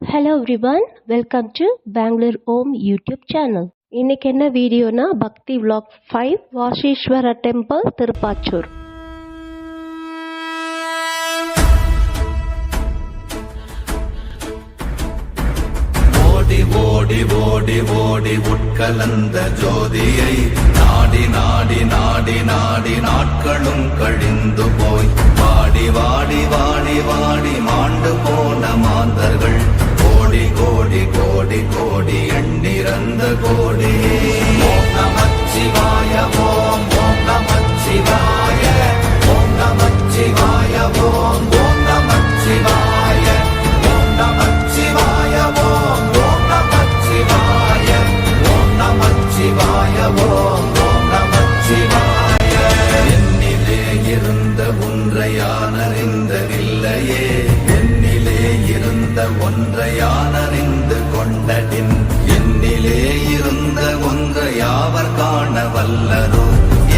Hello everyone, welcome to Bangalore Om YouTube channel. இன்னைக்கு என்ன வீடியோனா பக்தி vlog 5 வாஷீஸ்வர டெம்பிள் திருப்பாச்சூர். ஓடி ஓடி ஓடி ஓடி உட்கலந்த ஜோதியை நாடி நாடி நாடி நாடி நாட்களும் கழிந்து போய் வாடி வாடி வாடி வாடி மாண்டு போன மாந்தர்கள் கோடி கோடி கோடி கோடி எண்ணிறந்த கோடி. ஓம் நமச்சிவாய ஓம் ஓம் நமச்சிவாய ஓம் நமச்சிவாய ஓம் ஓம் நமச்சிவாய ஓம் நமச்சிவாய ஓம் ஓம் நமச்சிவாய ஓம் நமச்சிவாய ஓம் ஓம் நமச்சிவாய. என்னிலே இருந்த ஒன்றை யானறிந்ததில்லையே, என்னிலே இருந்த ஒன்றை யானறிந்து கொண்டடின், என்னிலே இருந்த ஒன்றை யாவர் காண வல்லரோ,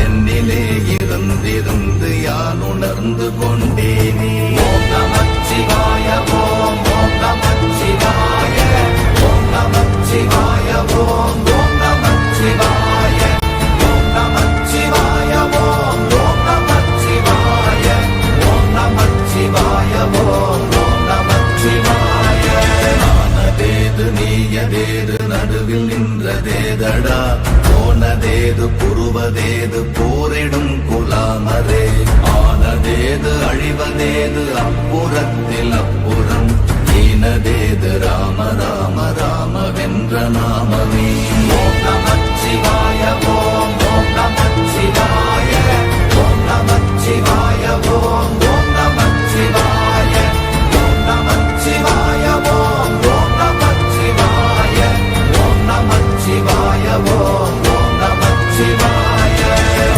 என்னிலே இருந்திருந்து யான் உணர்ந்து கொண்டேனே. ஓம் நமச்சிவாய ஓம் ஓம் நமச்சிவாய ஓம் நமச்சிவாய ஓம் ஓம் நமச்சிவாய ஓம் நமச்சிவாய ஓம் ஓம் நமச்சிவாய ஓம் நமச்சிவாய ஓம் ஓம் நமச்சிவாய. நானதேது நீயதேது நடுவில் நின்றதேதடா, போனதேது புருவதேது போரிடும் குலாமரே, ஆனதேது அழிவதேது அப்புறத்தில் அப்புறம், ஈனதேது ராம ராம ராம வென்ற நாமமே. ஓம் நமச்சிவாய ஓம் ஓம் நமச்சிவாய ஓம் நமச்சிவாய ஓம் ஓம் நமச்சிவாய ஓம் நமச்சிவாய ஓம் ஓம் நமச்சிவாய ஓம் நமச்சிவாய ஓம் ஓம் நமச்சிவாய.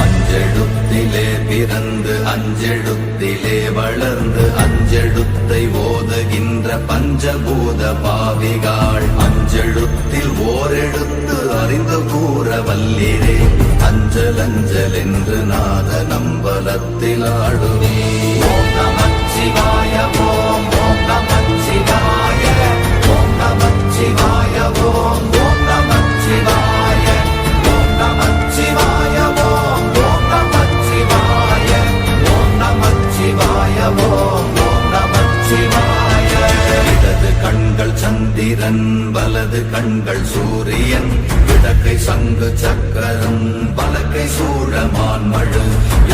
அஞ்செழுத்திலே பிறந்து அஞ்செழுத்திலே வளர்ந்து அஞ்செழுத்தை ஓதுகின்ற பஞ்சபூத பாவிகாள், அஞ்செழுத்தில் ஓரெழுத்து அறிந்து கூற வல்லிரே, அஞ்சல் அஞ்சல் என்று நாத நம்பலத்தில் ஆடுவே. ஓம் நமச்சிவாய ஓம் ஓம் நமச்சிவாய ஓம் நமச்சிவாய ஓம் ஓம் நமச்சிவாய ஓம் நமச்சிவாய ஓம் ஓம் நமச்சிவாய ஓம் நமச்சிவாய ஓம் ஓம் நமச்சிவாய. இடது கண்கள் சந்திரன் வலது கண்கள் சூரியன், இடக்கை சங்கு சக்கரம் வலக்கை சூழமான்மழு,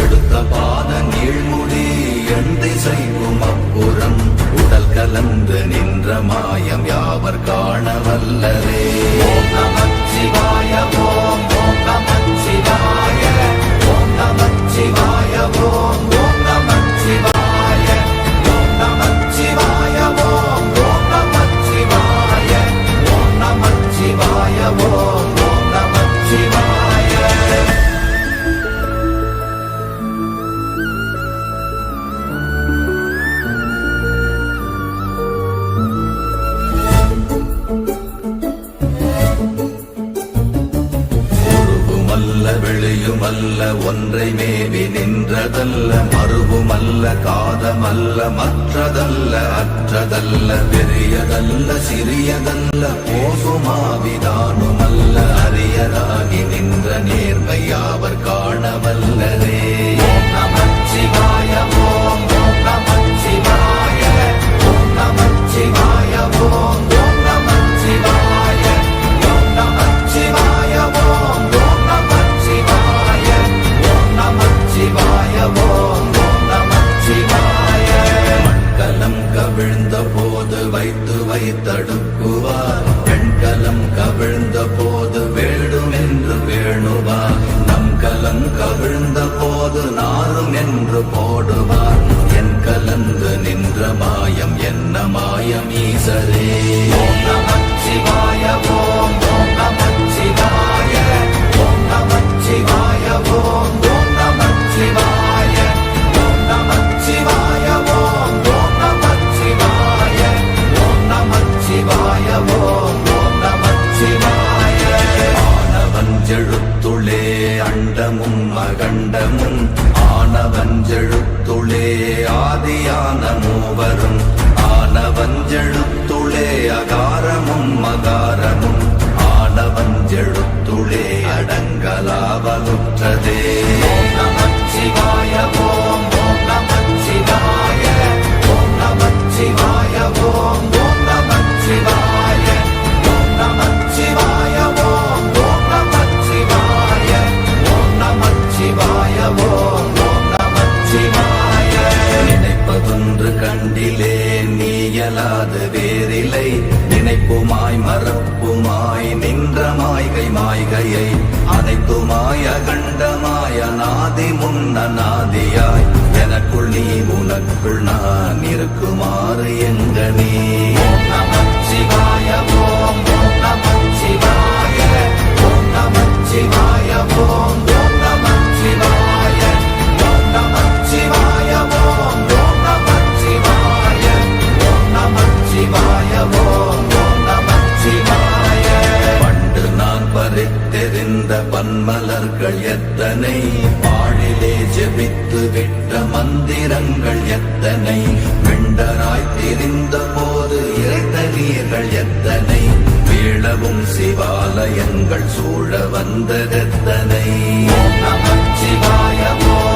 எடுத்த பாத நீழ்முடி எண் திசைக்கும் அப்புறம், உடல் கலந்து நின்ற மாயம் யாவர் காண வல்லரே. ஓம் நமச்சிவாய ஓம் ஓம் நமச்சிவாய ஓம் நமச்சிவாய ஓம் ஓம் நமச்சிவாய ஓம் நமச்சிவாய ஓம் ஓம் நமச்சிவாய ஓம் நமச்சிவாய ஓம் ஓம் நமச்சிவாய. உருவுமல்ல வெளியுமல்ல ஒன்றை மேவி நின்றதல்ல, மறுவுமல்ல காதமல்ல மற்றதல்ல அற்றதல்ல, பெரியதல்ல சிறியதல்ல போகுமாவிதானுமல்ல, அரியராகி நின்ற நேர்மை யாவர் காண வல்லரே. ஓம் நமச்சிவாய ஓம் ஓம் நமச்சிவாய ஓம் நமச்சிவாய ஓம் ஓம் நமச்சிவாய ஓம் நமச்சிவாய ஓம் ஓம் நமச்சிவாய ஓம் நமச்சிவாய ஓம் ஓம் நமச்சிவாய. மண்கலம் கவிழ்ந்த போது வைத்து வைத்தடுக்குவார், பெண்கலம் கவிழ்ந்த போது வேடும் என்று வேணுவார், நம் கலம் கவிழ்ந்த போது நாரும் என்று போடுவார், என் கலந்து நின்ற மாயம் என்ன மாயம் ஈசரே. ஓம் நமச்சிவாய ஓம் ஓம் நமச்சிவாய ஓம் நமச்சிவாய ஓம் ஓம் நமச்சிவாய ஓம் நமச்சிவாய ஓம் ஓம் நமச்சிவாய ஓம் நமச்சிவாய ஓம் ஓம் நமச்சிவாய. ஆனவஞ்செழுத்துளே அண்டமும் அகண்டமும், ஆனவஞ்செழுத்துளே ஆதியான மூவரும், ஆனவஞ்செழுத்துளே அக அல்லாது வேறில்லை. நினைப்புமாய் மறப்புமாய் நின்ற மாய்கை மாய்கையை அனைத்துமாய் அகண்டமாய் அநாதி முன்னநாதியாய் எனக்குள் நீ உனக்குள் நான் இருக்குமாறு எங்கனே. ஓம் நமச்சிவாய ஓம் ஓம் நமச்சிவாய ஓம் நமச்சிவாய ஓம் ஓம் நமச்சிவாய ஓம் நமச்சிவாய ஓம் ஓம் நமச்சிவாய ஓம் நமச்சிவாய ஓம் ஓம் நமச்சிவாய. பண்டு நான் பறித்தெறிந்த பன்மலர்கள் எத்தனை, பாழிலே ஜெபித்து விட்ட மந்திரங்கள் எத்தனை, வெண்டராய் திரிந்த போது இறைத்த நீர்கள் எத்தனை, வீழவும் சிவாலயங்கள் சூழ வந்ததெத்தனை. ஓம் நமச்சிவாய ஓம்